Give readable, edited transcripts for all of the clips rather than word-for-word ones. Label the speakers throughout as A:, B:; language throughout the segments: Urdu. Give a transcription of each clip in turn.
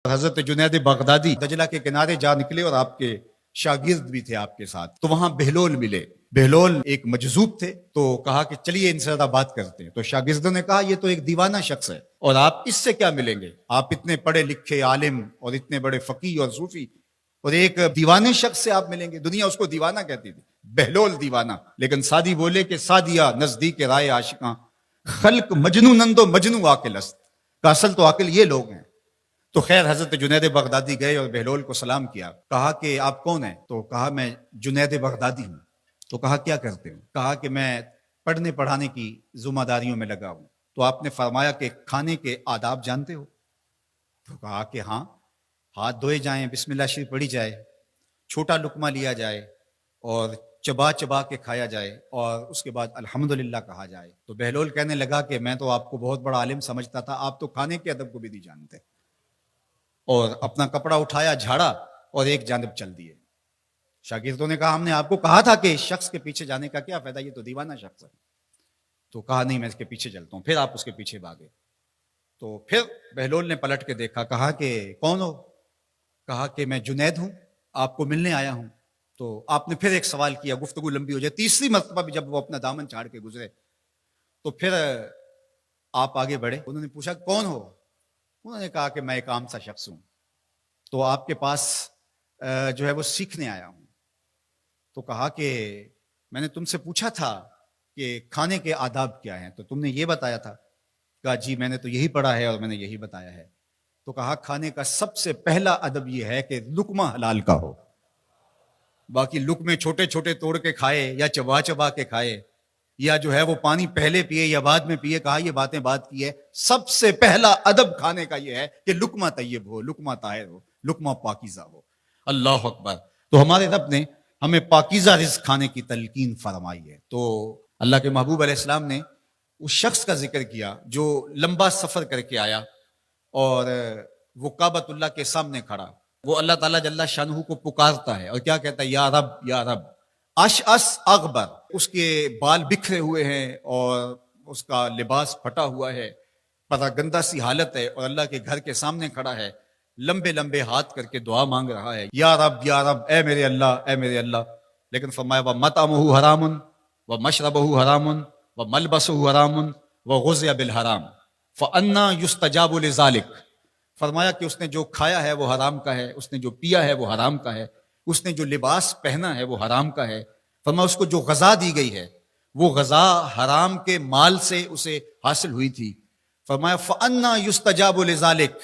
A: حضرت جنید بغدادی دجلہ کے کنارے جا نکلے اور آپ کے شاگرد بھی تھے آپ کے ساتھ، تو وہاں بہلول ملے۔ بہلول ایک مجذوب تھے، تو کہا کہ چلیے ان سے زیادہ بات کرتے ہیں۔ تو شاگردوں نے کہا یہ تو ایک دیوانہ شخص ہے اور آپ اس سے کیا ملیں گے، آپ اتنے پڑھے لکھے عالم اور اتنے بڑے فقیہ اور صوفی، اور ایک دیوانے شخص سے آپ ملیں گے؟ دنیا اس کو دیوانہ کہتی تھی، بہلول دیوانہ۔ لیکن سعدی بولے کہ سعدیہ نزدیک رائے عاشقاں، خلق مجنو نندو مجنو عاقل است، کا اصل تو عاقل یہ لوگ ہیں۔ تو خیر حضرت جنید بغدادی گئے اور بہلول کو سلام کیا، کہا کہ آپ کون ہیں؟ تو کہا میں جنید بغدادی ہوں۔ تو کہا کیا کرتے ہوں؟ کہا کہ میں پڑھنے پڑھانے کی ذمہ داریوں میں لگا ہوں۔ تو آپ نے فرمایا کہ کھانے کے آداب جانتے ہو؟ تو کہا کہ ہاں، ہاتھ دھوئے جائیں، بسم اللہ شریف پڑھی جائے، چھوٹا لقمہ لیا جائے اور چبا چبا کے کھایا جائے اور اس کے بعد الحمدللہ کہا جائے۔ تو بہلول کہنے لگا کہ میں تو آپ کو بہت بڑا عالم سمجھتا تھا، آپ تو کھانے کے ادب کو بھی نہیں جانتے۔ اور اپنا کپڑا اٹھایا، جھاڑا اور ایک جانب چل دیے۔ شاگردوں نے کہا ہم نے آپ کو کہا تھا کہ اس شخص کے پیچھے جانے کا کیا فائدہ، یہ تو دیوانہ شخص ہے۔ تو کہا نہیں میں اس کے پیچھے چلتا ہوں۔ پھر آپ اس کے پیچھے بھاگے۔ تو پھر بہلول نے پلٹ کے دیکھا، کہا کہ کون ہو؟ کہا کہ میں جنید ہوں، آپ کو ملنے آیا ہوں۔ تو آپ نے پھر ایک سوال کیا، گفتگو لمبی ہو جائے۔ تیسری مرتبہ بھی جب وہ اپنا دامن چھاڑ کے گزرے تو پھر آپ آگے بڑھے۔ انہوں نے پوچھا کون ہو؟ انہوں نے کہا کہ میں ایک عام سا شخص ہوں، تو آپ کے پاس جو ہے وہ سیکھنے آیا ہوں۔ تو کہا کہ میں نے تم سے پوچھا تھا کہ کھانے کے آداب کیا ہیں، تو تم نے یہ بتایا تھا۔ کہا جی میں نے تو یہی پڑھا ہے اور میں نے یہی بتایا ہے۔ تو کہا کھانے کا سب سے پہلا ادب یہ ہے کہ لقمہ حلال کا ہو، باقی لقمے چھوٹے چھوٹے توڑ کے کھائے یا چبا چبا کے کھائے یا جو ہے وہ پانی پہلے پیے یا بعد میں پیے، کہا یہ باتیں بات کی ہے۔ سب سے پہلا ادب کھانے کا یہ ہے کہ لقمہ طیب ہو، لقمہ طاہر ہو، لقمہ پاکیزہ ہو۔ اللہ اکبر۔ تو ہمارے رب نے ہمیں پاکیزہ رزق کھانے کی تلقین فرمائی ہے۔ تو اللہ کے محبوب علیہ السلام نے اس شخص کا ذکر کیا جو لمبا سفر کر کے آیا اور وہ کعبۃ اللہ کے سامنے کھڑا، وہ اللہ تعالیٰ جل شانہ کو پکارتا ہے اور کیا کہتا ہے، یا رب یا رب۔ اشعث اغبر، اس کے بال بکھرے ہوئے ہیں اور اس کا لباس پھٹا ہوا ہے، پراگندہ سی حالت ہے، اور اللہ کے گھر کے سامنے کھڑا ہے، لمبے لمبے ہاتھ کر کے دعا مانگ رہا ہے، یا رب اے میرے اللہ، اے میرے اللہ۔ لیکن فرمایا وَمَطْعَمُهُ حرام وَمَشْرَبُهُ حرام وَمَلْبَسُهُ حرام وَغُذِّيَ بِالْحَرَامِ فَأَنَّىٰ يُسْتَجَابُ لِذَٰلِكَ۔ فرمایا کہ اس نے جو کھایا ہے وہ حرام کا ہے، اس نے جو پیا ہے وہ حرام کا ہے، اس نے جو لباس پہنا ہے وہ حرام کا ہے۔ فرمایا اس کو جو غذا دی گئی ہے وہ غذا حرام کے مال سے اسے حاصل ہوئی تھی۔ فرمایا فَأَنَّىٰ يُسْتَجَابُ لِذَٰلِكَ۔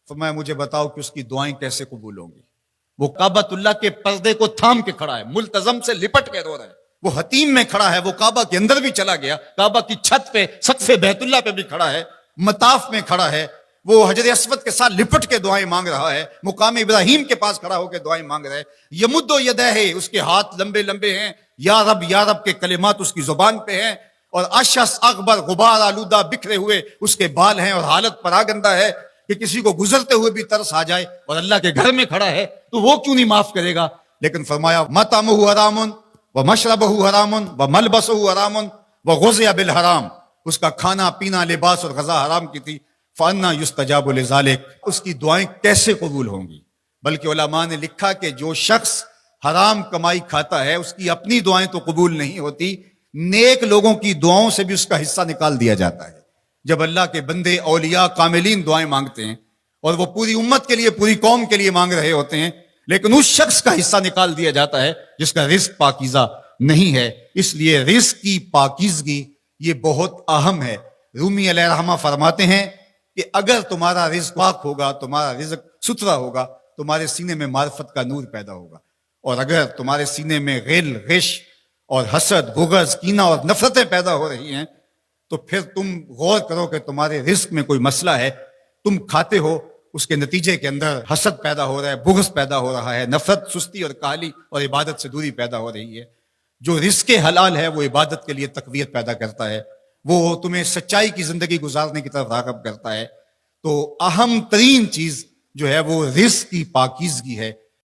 A: فرمایا مجھے بتاؤ کہ اس کی دعائیں کیسے قبول ہوں گی۔ وہ کعبۃ اللہ کے پردے کو تھام کے کھڑا ہے، ملتزم سے لپٹ کے رو رہا ہے، وہ حتیم میں کھڑا ہے، وہ کعبہ کے اندر بھی چلا گیا، کعبہ کی چھت پہ سقف بیت اللہ پہ بھی کھڑا ہے، مطاف میں کھڑا ہے، وہ حجر اسود کے ساتھ لپٹ کے دعائیں مانگ رہا ہے، مقام ابراہیم کے پاس کھڑا ہو کے دعائیں مانگ رہا ہے۔ یمد و یدہ، اس کے ہاتھ لمبے لمبے ہیں، یا رب کے کلمات اس کی زبان پہ ہیں، اور اشعث اغبر، غبار آلودہ بکھرے ہوئے اس کے بال ہیں، اور حالت پراگندہ ہے کہ کسی کو گزرتے ہوئے بھی ترس آ جائے، اور اللہ کے گھر میں کھڑا ہے تو وہ کیوں نہیں معاف کرے گا؟ لیکن فرمایا مطعمہ حرام ومشربہ حرام وملبسہ حرام وغذی بالحرام، اس کا کھانا پینا لباس اور غذا حرام کی تھی۔ فَأَنَّىٰ يُسْتَجَابُ لِذَٰلِكَ، اس کی دعائیں کیسے قبول ہوں گی؟ بلکہ علماء نے لکھا کہ جو شخص حرام کمائی کھاتا ہے اس کی اپنی دعائیں تو قبول نہیں ہوتی، نیک لوگوں کی دعاؤں سے بھی اس کا حصہ نکال دیا جاتا ہے۔ جب اللہ کے بندے اولیاء کاملین دعائیں مانگتے ہیں اور وہ پوری امت کے لیے، پوری قوم کے لیے مانگ رہے ہوتے ہیں، لیکن اس شخص کا حصہ نکال دیا جاتا ہے جس کا رزق پاکیزہ نہیں ہے۔ اس لیے رزق کی پاکیزگی یہ بہت اہم ہے۔ رومی علیہ الرحمہ فرماتے ہیں کہ اگر تمہارا رزق پاک ہوگا، تمہارا رزق ستھرا ہوگا، تمہارے سینے میں معرفت کا نور پیدا ہوگا، اور اگر تمہارے سینے میں غل، غش اور حسد، بغض، کینہ اور نفرتیں پیدا ہو رہی ہیں تو پھر تم غور کرو کہ تمہارے رزق میں کوئی مسئلہ ہے۔ تم کھاتے ہو، اس کے نتیجے کے اندر حسد پیدا ہو رہا ہے، بغض پیدا ہو رہا ہے، نفرت، سستی اور کاہلی اور عبادت سے دوری پیدا ہو رہی ہے۔ جو رزق حلال ہے وہ عبادت کے لیے تقویت پیدا کرتا ہے، وہ تمہیں سچائی کی زندگی گزارنے کی طرف راغب کرتا ہے۔ تو اہم ترین چیز جو ہے وہ رزق کی پاکیزگی ہے۔